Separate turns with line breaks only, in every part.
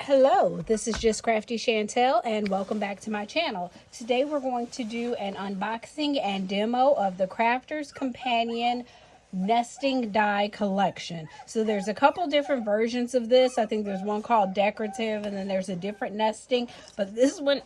Hello, this is Just Crafty Chantel and welcome back to my channel. Today we're going to do an unboxing and demo of the Crafter's Companion nesting die collection. So there's a couple different versions of this. I think there's one called decorative and then there's a different nesting, but this one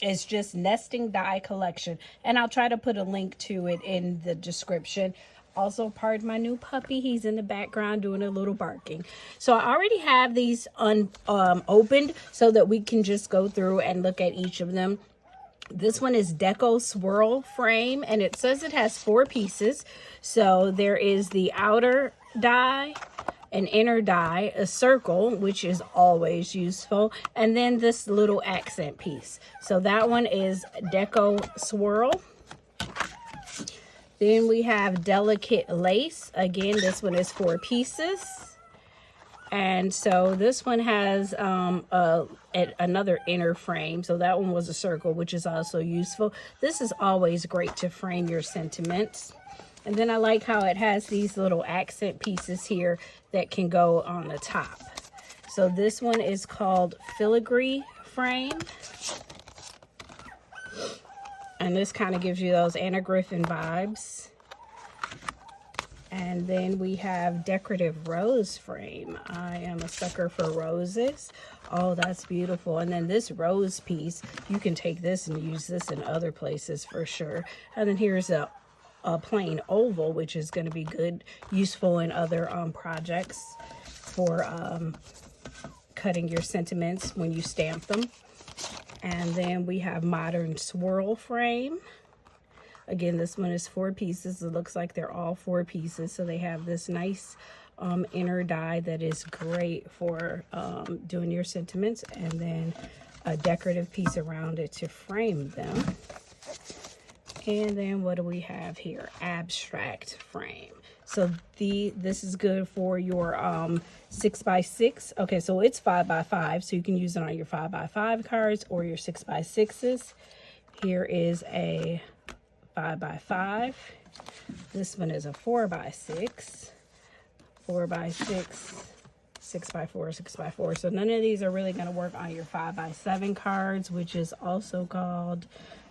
is just nesting die collection, and I'll try to put a link to it in the description. Also, pardon my new puppy, he's in the background doing a little barking. So I already have these opened so that we can just go through and look at each of them. This one is Deco Swirl Frame, and it says it has 4 pieces. So there is the outer die, an inner die, a circle, which is always useful, and then this little accent piece. So that one is Deco Swirl. Then we have Delicate Lace. Again, this one is 4 pieces. And so this one has another inner frame. So that one was a circle, which is also useful. This is always great to frame your sentiments. And then I like how it has these little accent pieces here that can go on the top. So this one is called Filigree Frame. And this kind of gives you those Anna Griffin vibes. And then we have Decorative Rose Frame. I am a sucker for roses. Oh, that's beautiful. And then this rose piece, you can take this and use this in other places for sure. And then here's a plain oval, which is going to be good, useful in other projects for cutting your sentiments when you stamp them. And then we have Modern Swirl Frame. Again, this one is 4 pieces. It looks like they're all 4 pieces. So they have this nice inner die that is great for doing your sentiments. And then a decorative piece around it to frame them. And then what do we have here? Abstract Frame. So this is good for your 6x6. Okay, so it's 5x5, so you can use it on your 5x5 cards or your 6x6s. Here is a 5x5. This one is a 4x6, 4x6, 6x4, 6x4. So none of these are really going to work on your 5x7 cards, which is also called,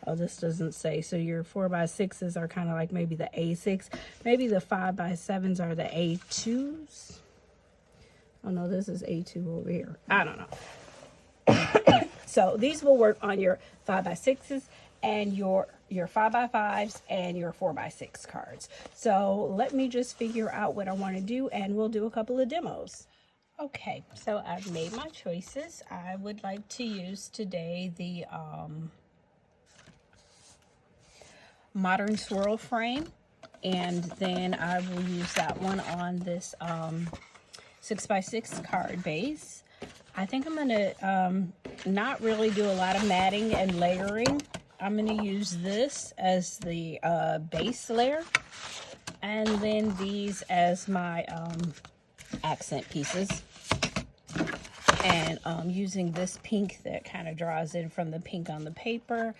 oh, this doesn't say. So your 4x6s are kind of like maybe the A6. Maybe the 5x7s are the A2s. Oh no, this is A2 over here. I don't know. So these will work on your 5x6s and your 5x5s and your 4x6 cards. So let me just figure out what I want to do and we'll do a couple of demos. Okay, so I've made my choices. I would like to use today the Modern Swirl Frame, and then I will use that one on this 6x6 card base. I think I'm gonna not really do a lot of matting and layering. I'm gonna use this as the base layer, and then these as my accent pieces, and using this pink that kind of draws in from the pink on the paper,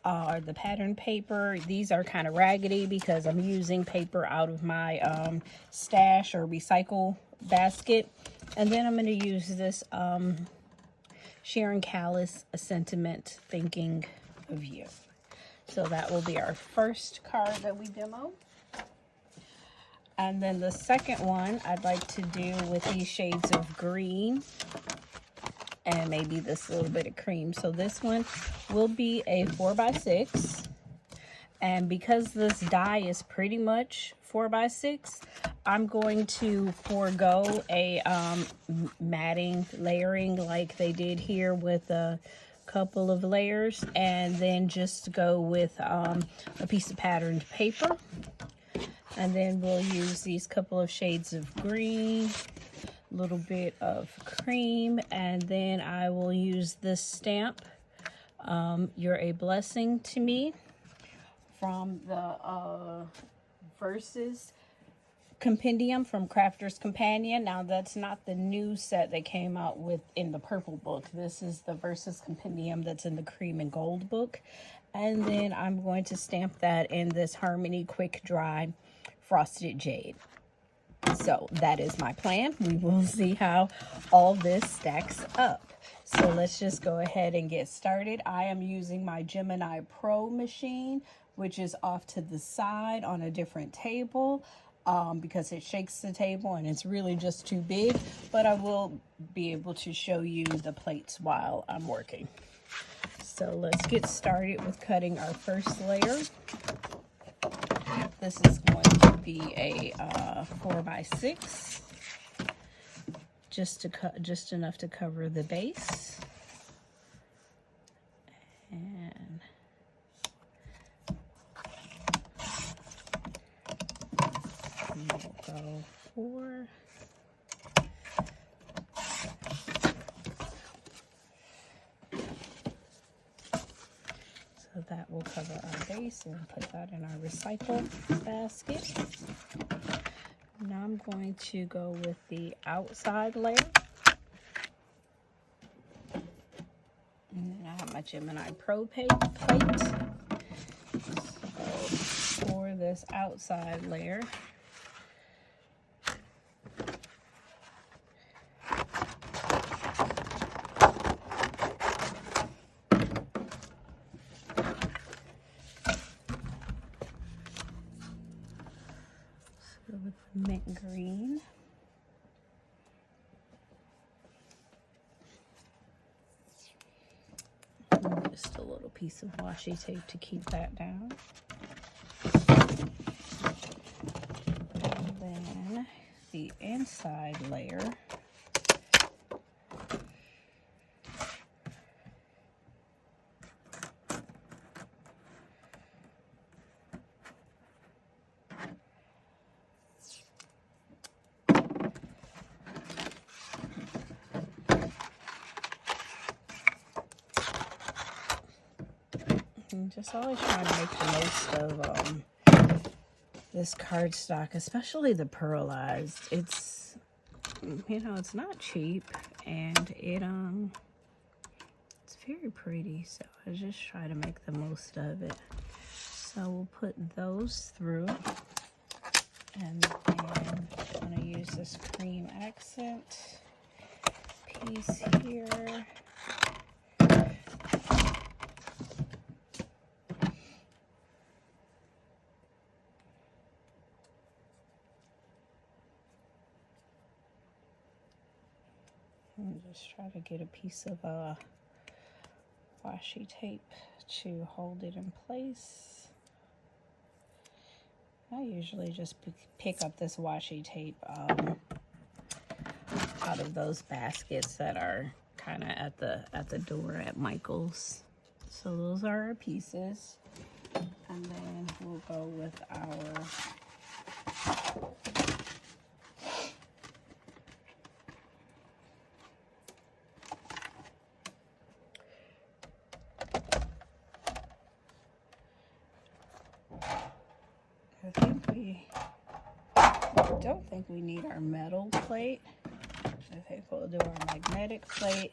or the pattern paper. These are kind of raggedy because I'm using paper out of my stash or recycle basket. And then I'm going to use this Sharon Callis, A Sentiment, Thinking of You. So that will be our first card that we demo. And then the second one I'd like to do with these shades of green and maybe this little bit of cream. So this one will be a 4x6. And because this die is pretty much 4x6, I'm going to forego a matting layering like they did here with a couple of layers, and then just go with a piece of patterned paper. And then we'll use these couple of shades of green, a little bit of cream, and then I will use this stamp, You're a Blessing to Me, from the Verses Compendium from Crafter's Companion. Now that's not the new set they came out with in the purple book. This is the Verses Compendium that's in the cream and gold book. And then I'm going to stamp that in this Harmony Quick Dry Frosted Jade. So that is my plan. We will see how all this stacks up. So let's just go ahead and get started. I am using my Gemini Pro machine, which is off to the side on a different table because it shakes the table and it's really just too big, but I will be able to show you the plates while I'm working. So let's get started with cutting our first layer. This is going to be a 4x6, just enough to cover the base. And we'll go 4. So that will cover our base, and put that in our recycle basket. Now I'm going to go with the outside layer. And then I have my Gemini Pro plate. So for this outside layer, with mint green. And just a little piece of washi tape to keep that down. And then the inside layer, and just always trying to make the most of this cardstock, especially the pearlized. It's, you know, it's not cheap, and it's very pretty, so I just try to make the most of it. So we'll put those through, and then I'm going to use this cream accent piece here. And just try to get a piece of washi tape to hold it in place. I usually just pick up this washi tape out of those baskets that are kind of at the door at Michael's. So those are our pieces, and then we'll go with our I don't think we need our metal plate. I think we'll do our magnetic plate,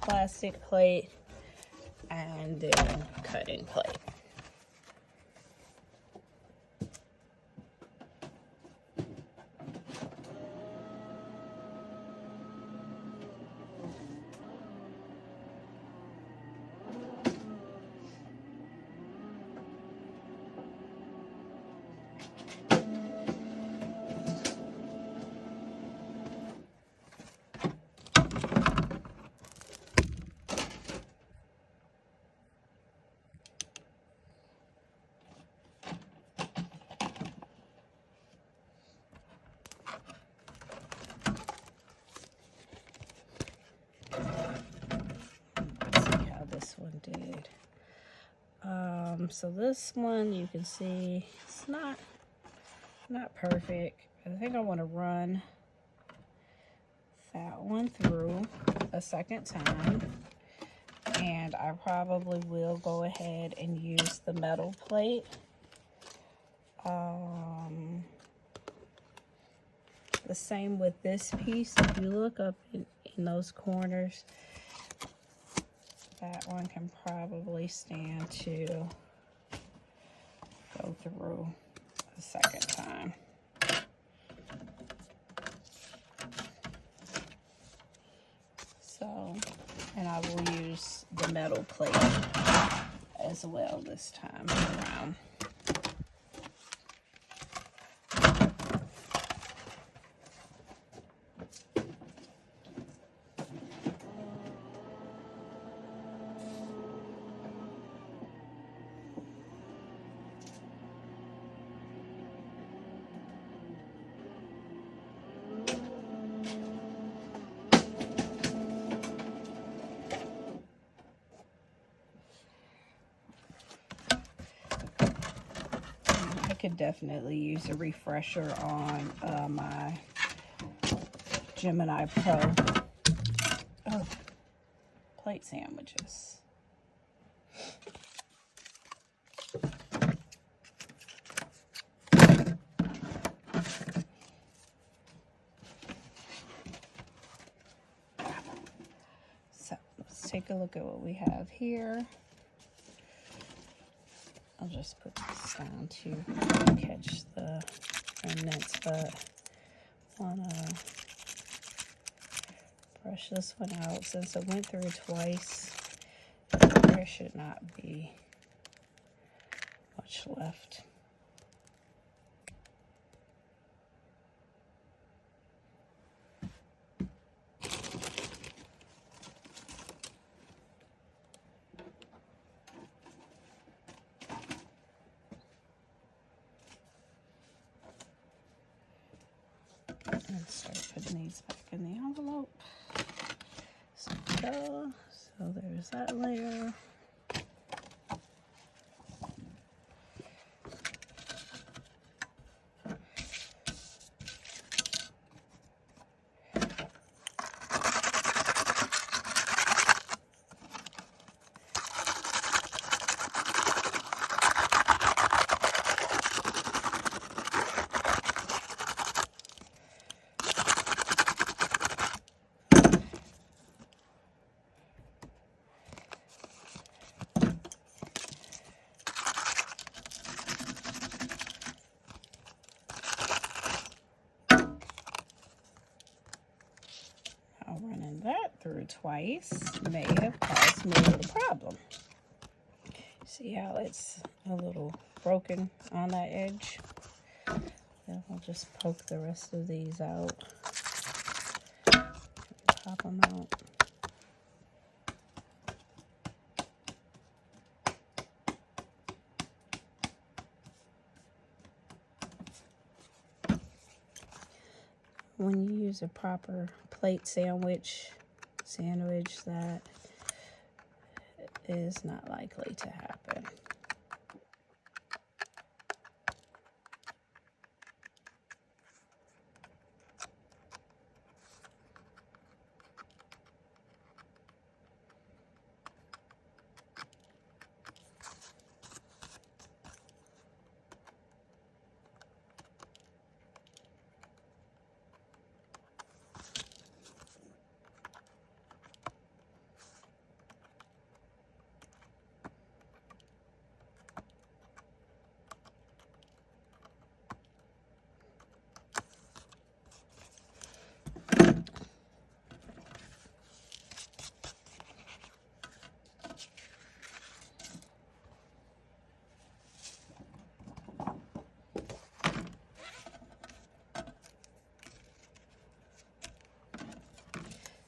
plastic plate, and then cutting plate. Did. So this one, you can see it's not perfect. I think I want to run that one through a second time, and I probably will go ahead and use the metal plate. The same with this piece. If you look up in those corners, that one can probably stand to go through a second time. So And I will use the metal plate as well this time around. Could definitely use a refresher on my Gemini Pro plate sandwiches. So let's take a look at what we have here. I'll just put this down to catch the remnants, but I want to brush this one out since it went through twice. There should not be much left. And start putting these back in the envelope. So there's that layer. That through twice may have caused me a little problem. See how it's a little broken on that edge? Then I'll just poke the rest of these out, pop them out. When you use a proper plate sandwich, that is not likely to happen.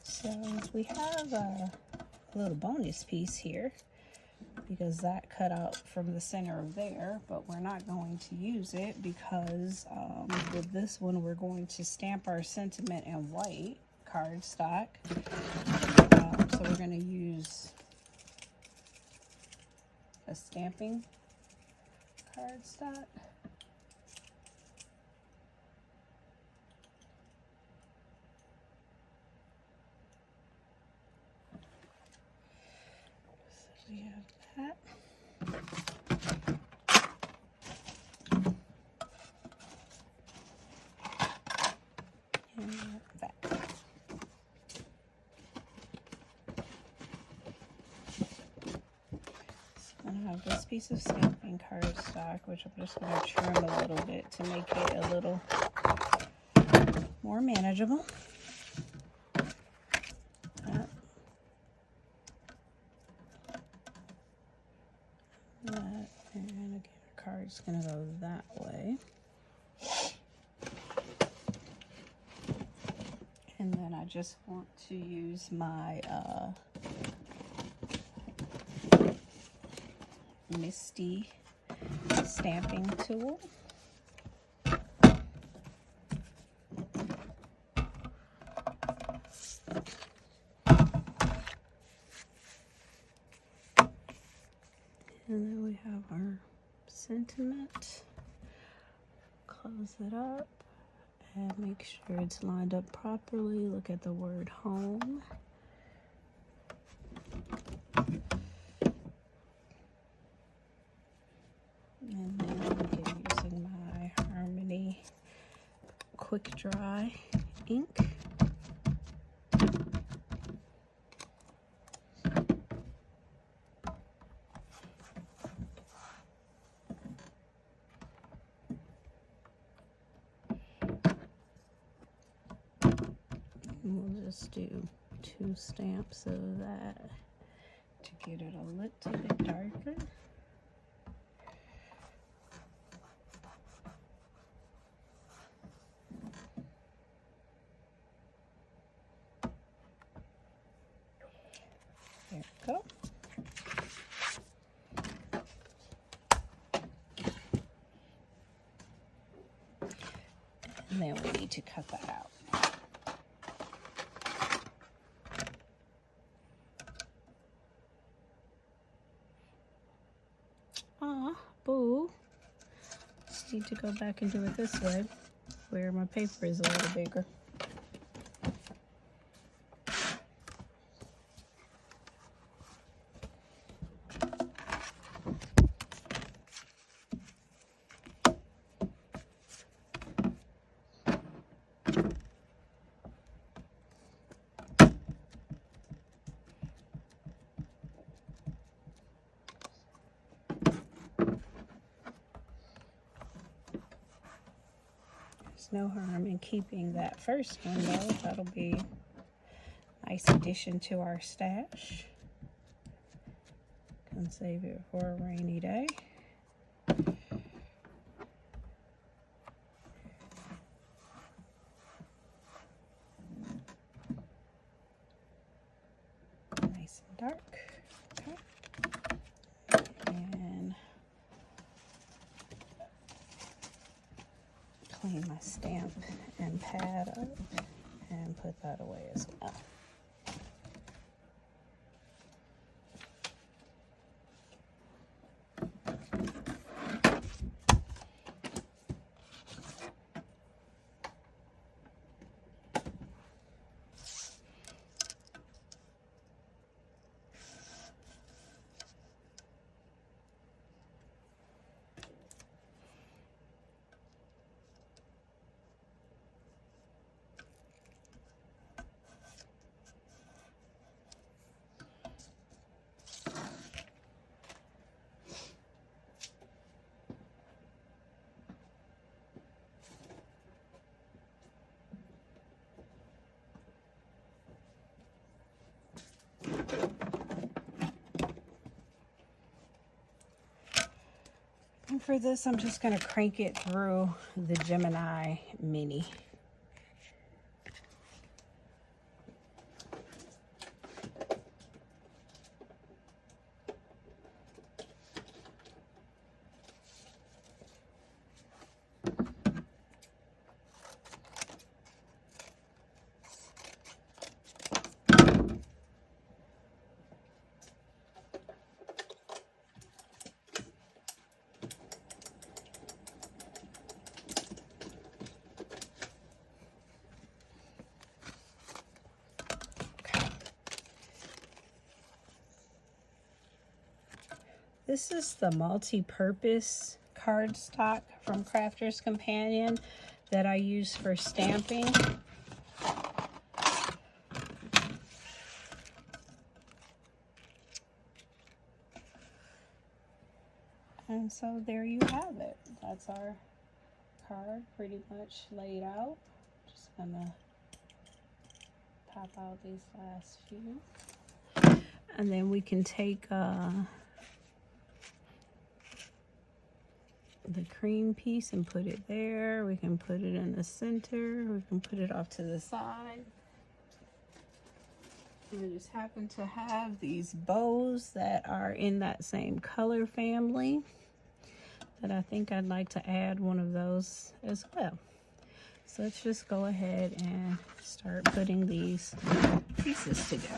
So we have a little bonus piece here because that cut out from the center of there, but we're not going to use it because with this one we're going to stamp our sentiment in white cardstock. So we're going to use a stamping cardstock. We have that. And that. So I have this piece of stamping cardstock, which I'm just going to trim a little bit to make it a little more manageable. just gonna go that way. And then I just want to use my Misty stamping tool. And then we have our sentiment. Close it up and make sure it's lined up properly. Look at the word home. And then I'm using my Harmony Quick Dry ink. We'll just do 2 stamps of that to get it a little bit darker. There we go. And then we need to cut that out. Boo. Need to go back and do it this way, where my paper is a little bigger. No harm in keeping that first one though. That'll be a nice addition to our stash. Can save it for a rainy day. Nice and dark. Okay. And clean my stamp and pad up and put that away as well. And for this, I'm just going to crank it through the Gemini Mini. This is the multi-purpose cardstock from Crafter's Companion that I use for stamping. And so there you have it. That's our card pretty much laid out. Just gonna pop out these last few. And then we can take the cream piece and put it there. We can put it in the center. We can put it off to the side. I just happen to have these bows that are in that same color family that I think I'd like to add one of those as well. So let's just go ahead and start putting these pieces together.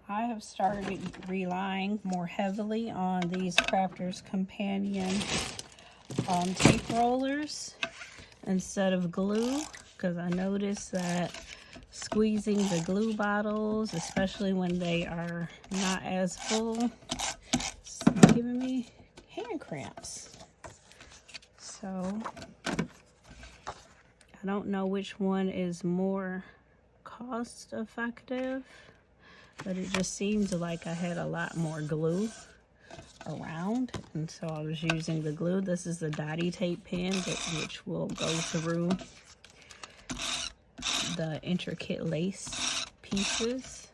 I have started relying more heavily on these Crafters Companion tape rollers instead of glue, because I noticed that squeezing the glue bottles, especially when they are not as full, it's giving me hand cramps. So I don't know which one is more cost effective, but it just seems like I had a lot more glue around, and so I was using the glue. This is the dotty tape pen, which will go through the intricate lace pieces.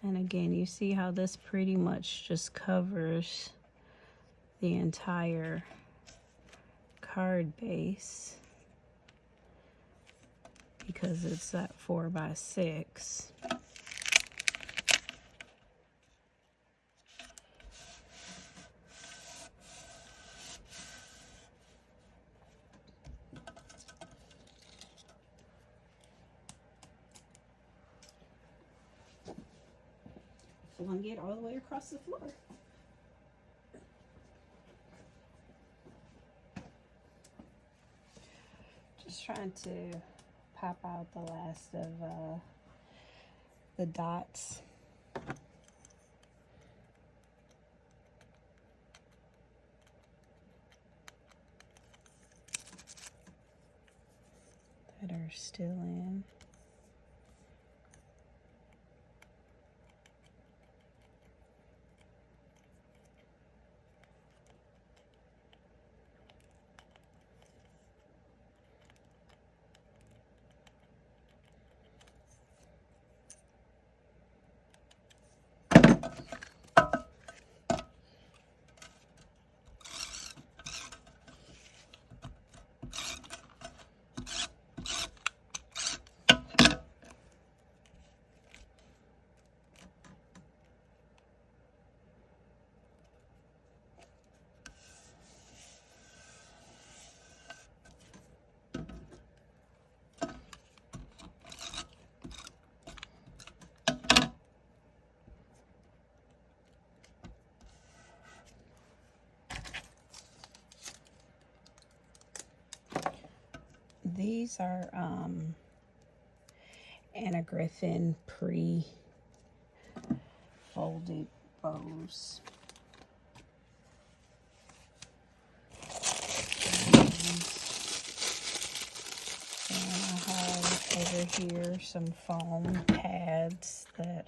And again, you see how this pretty much just covers the entire card base because it's that 4x6. Flung it all the way across the floor. Just trying to pop out the last of the dots. That are still in. These are Anna Griffin pre-folded bows. And I have over here some foam pads that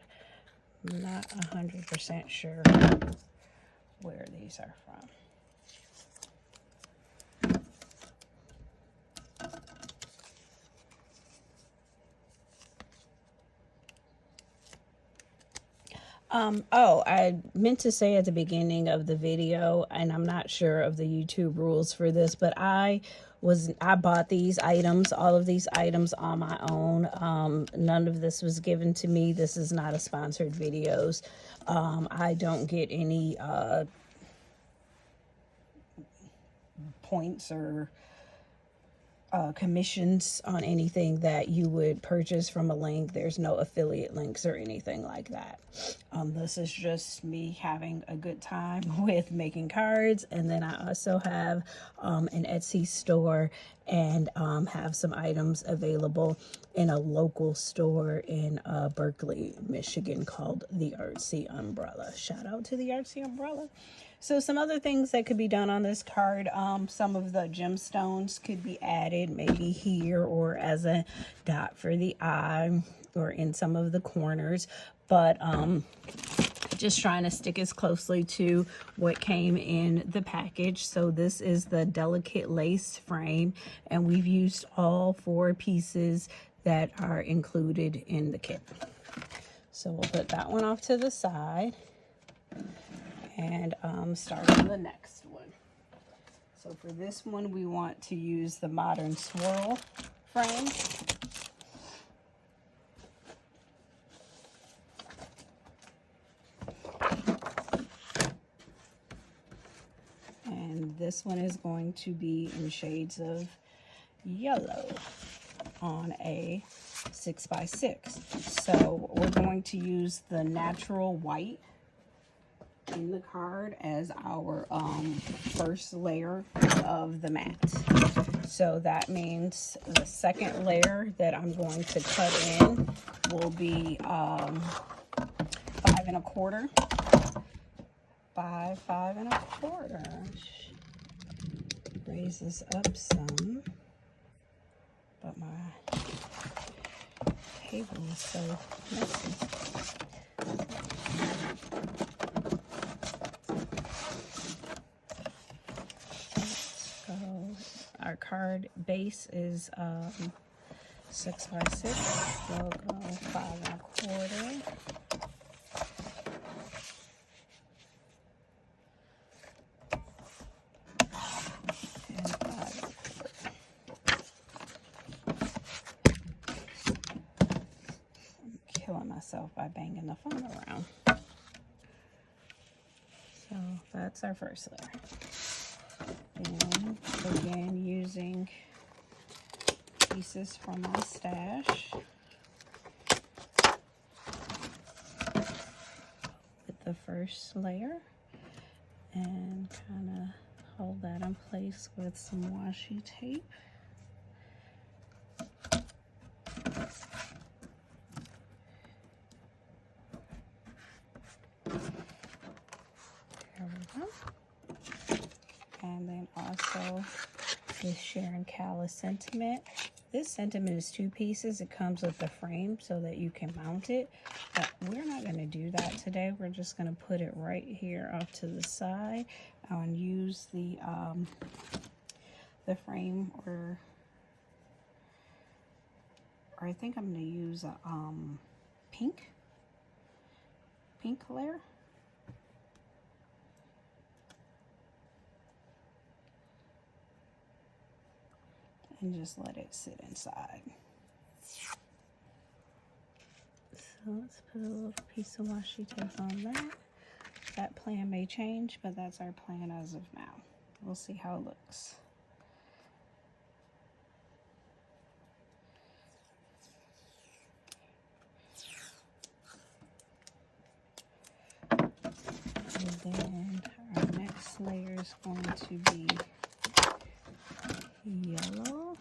I'm not 100% sure where these are from. Oh, I meant to say at the beginning of the video, and I'm not sure of the YouTube rules for this, but I bought these items, all of these items on my own. None of this was given to me. This is not a sponsored videos. I don't get any points or commissions on anything that you would purchase from a link. There's no affiliate links or anything like that. This is just me having a good time with making cards. And then I also have an Etsy store and have some items available in a local store in Berkeley, Michigan called the Artsy Umbrella. Shout out to the Artsy Umbrella. So some other things that could be done on this card, some of the gemstones could be added maybe here or as a dot for the eye or in some of the corners. But Just trying to stick as closely to what came in the package. So this is the delicate lace frame, and we've used all 4 pieces that are included in the kit. So we'll put that one off to the side and start on the next one. So for this one, we want to use the modern swirl frame. And this one is going to be in shades of yellow on a 6x6. So we're going to use the natural white in the card as our first layer of the mat. So that means the second layer that I'm going to cut in will be 5 1/4 by 5 1/4. Raise this up some, but my table is so messy. So our card base is 6x6. We'll go 5 1/4. Killing myself by banging the phone around. So that's our first layer. And again, using pieces from my stash with the first layer, and kind of hold that in place with some washi tape. And then also this Sharon Callis sentiment. This sentiment is 2 pieces. It comes with the frame so that you can mount it. But we're not going to do that today. We're just going to put it right here off to the side and use the frame, or I think I'm going to use a pink layer. And just let it sit inside. So let's put a little piece of washi tape on that. That plan may change, but that's our plan as of now. We'll see how it looks. And then our next layer is going to be yellow.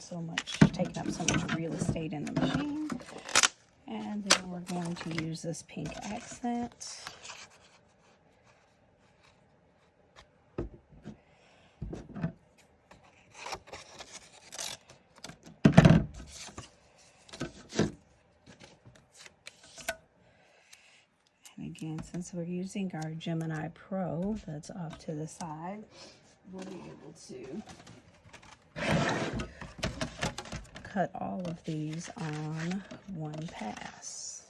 So much, taking up so much real estate in the machine. And then we're going to use this pink accent. And again, since we're using our Gemini Pro that's off to the side, we'll be able to cut all of these on one pass.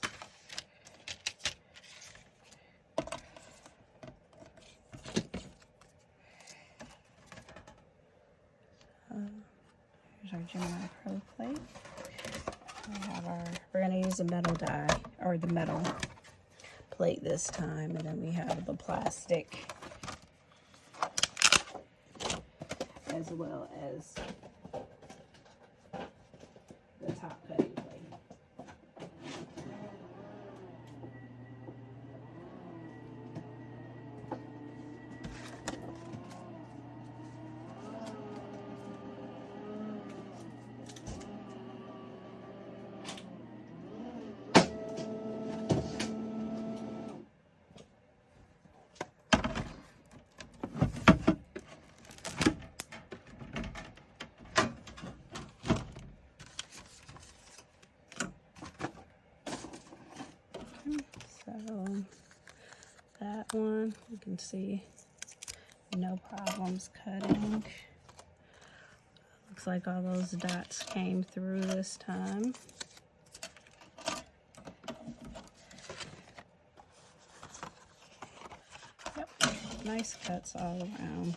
Here's our Gemini Pro plate. We're going to use a metal die, or the metal plate this time, and then we have the plastic as well as the top cutting plate. that one. You can see no problems cutting. Looks like all those dots came through this time. Yep, nice cuts all around.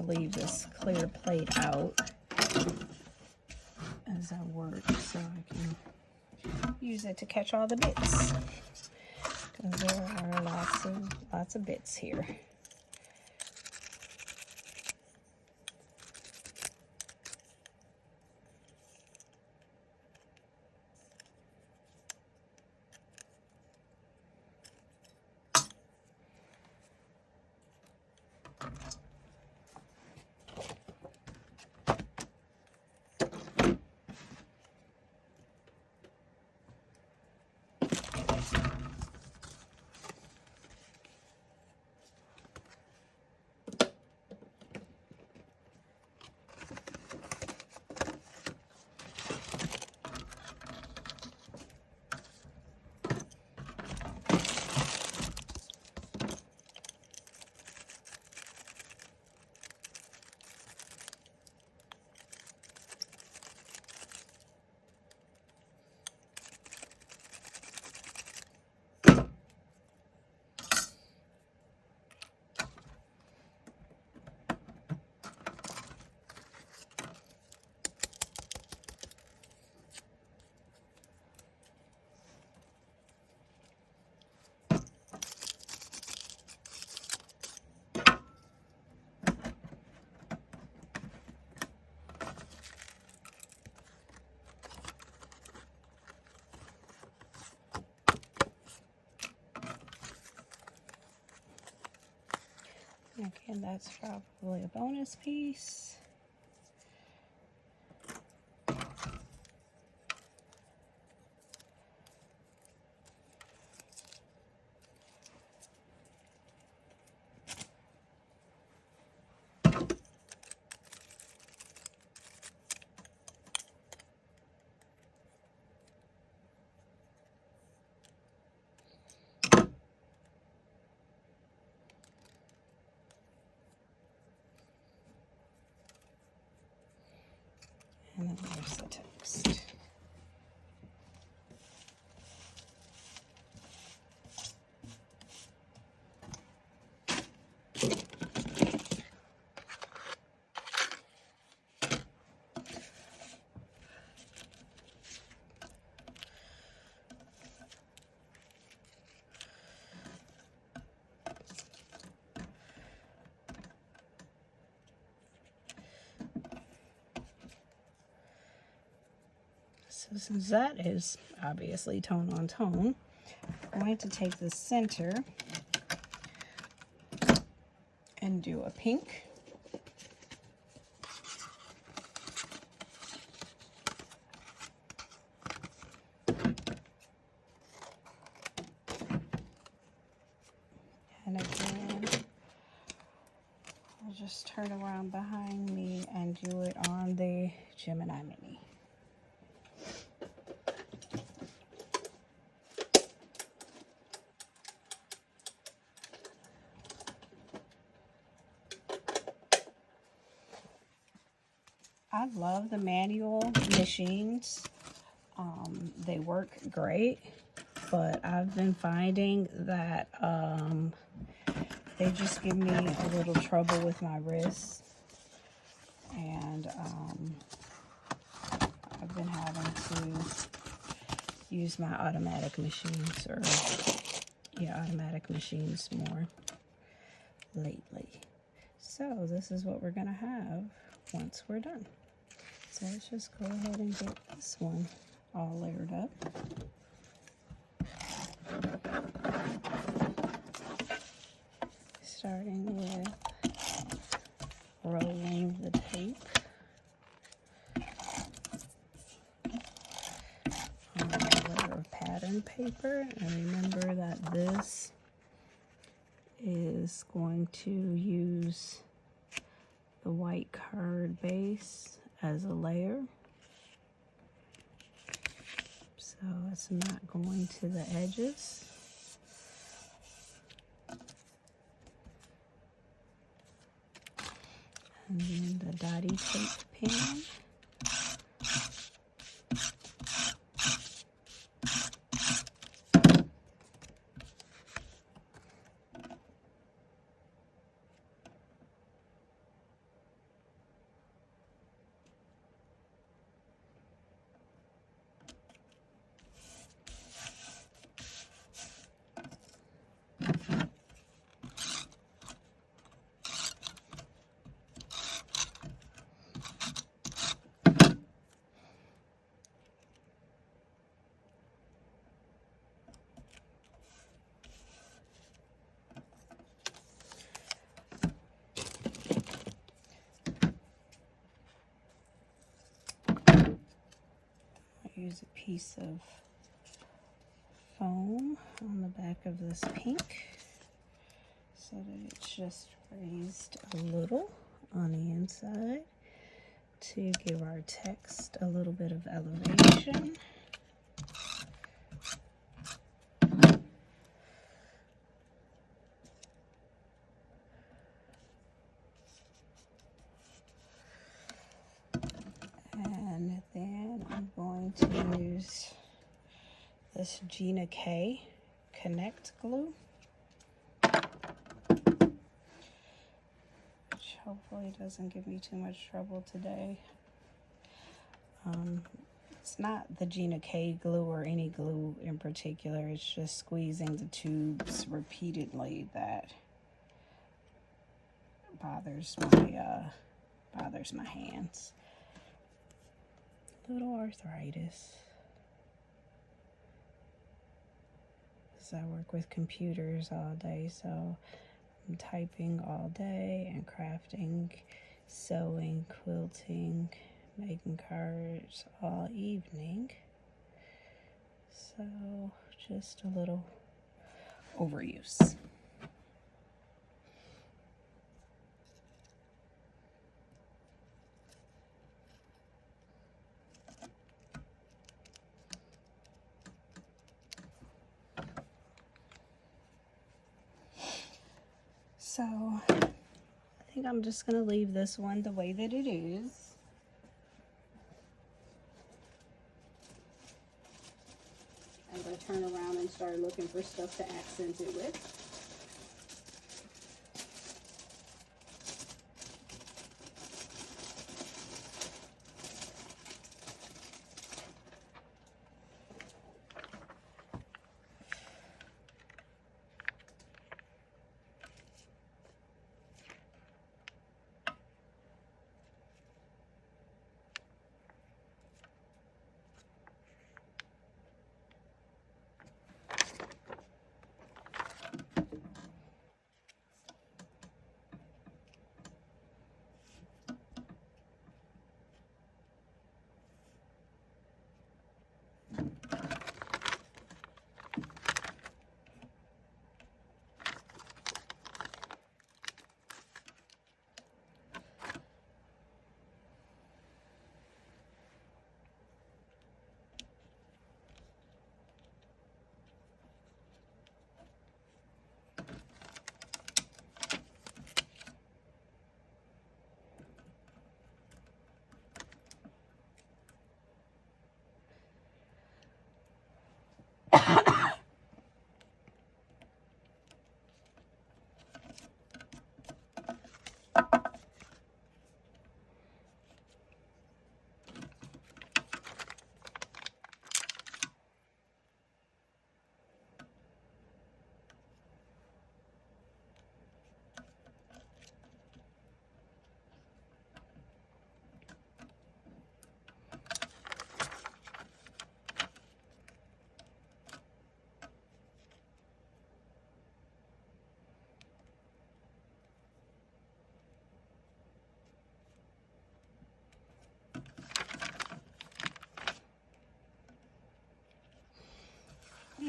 Leave this clear plate out as I work so I can use it to catch all the bits, because there are lots of bits here. Again, that's probably a bonus piece. And then there's the text. So since that is obviously tone on tone, I'm going to take the center and do a pink. And again, I'll just turn around behind me and do it on the Gemini Mini. I love the manual machines. They work great, but I've been finding that they just give me a little trouble with my wrists, and I've been having to use my automatic machines, or automatic machines more lately. So this is what we're gonna have once we're done. So let's just go ahead and get this one all layered up. Starting with rolling the tape. pattern paper. And remember that this is going to use the white card base as a layer. So it's not going to the edges. And then the dotty tape pen. Use a piece of foam on the back of this pink so that it's just raised a little on the inside to give our text a little bit of elevation. And then I'm going to use this Gemini Connect glue, which hopefully doesn't give me too much trouble today. It's not the Gemini glue or any glue in particular, it's just squeezing the tubes repeatedly that bothers my hands. Little arthritis. Because I work with computers all day, so I'm typing all day and crafting, sewing, quilting, making cards all evening. So just a little overuse. So I think I'm just going to leave this one the way that it is. As I turn around and start looking for stuff to accent it with.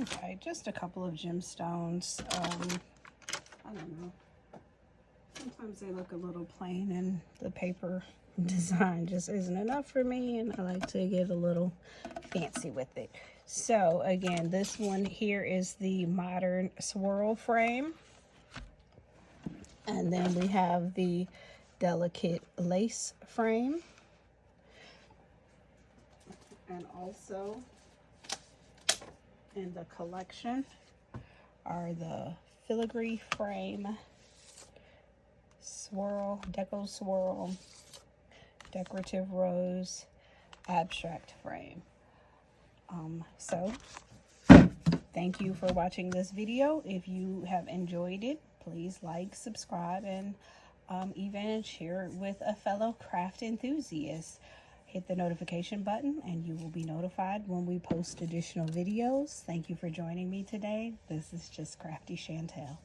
Okay, just a couple of gemstones. I don't know. Sometimes they look a little plain and the paper design just isn't enough for me, and I like to get a little fancy with it. So again, this one here is the modern swirl frame. And then we have the delicate lace frame. And also in the collection are the Filigree Frame, Swirl, Deco Swirl, Decorative Rose, Abstract Frame. So thank you for watching this video. If you have enjoyed it, please like, subscribe, and even share it with a fellow craft enthusiast. Hit the notification button and you will be notified when we post additional videos. Thank you for joining me today. This is just Crafty Chantel.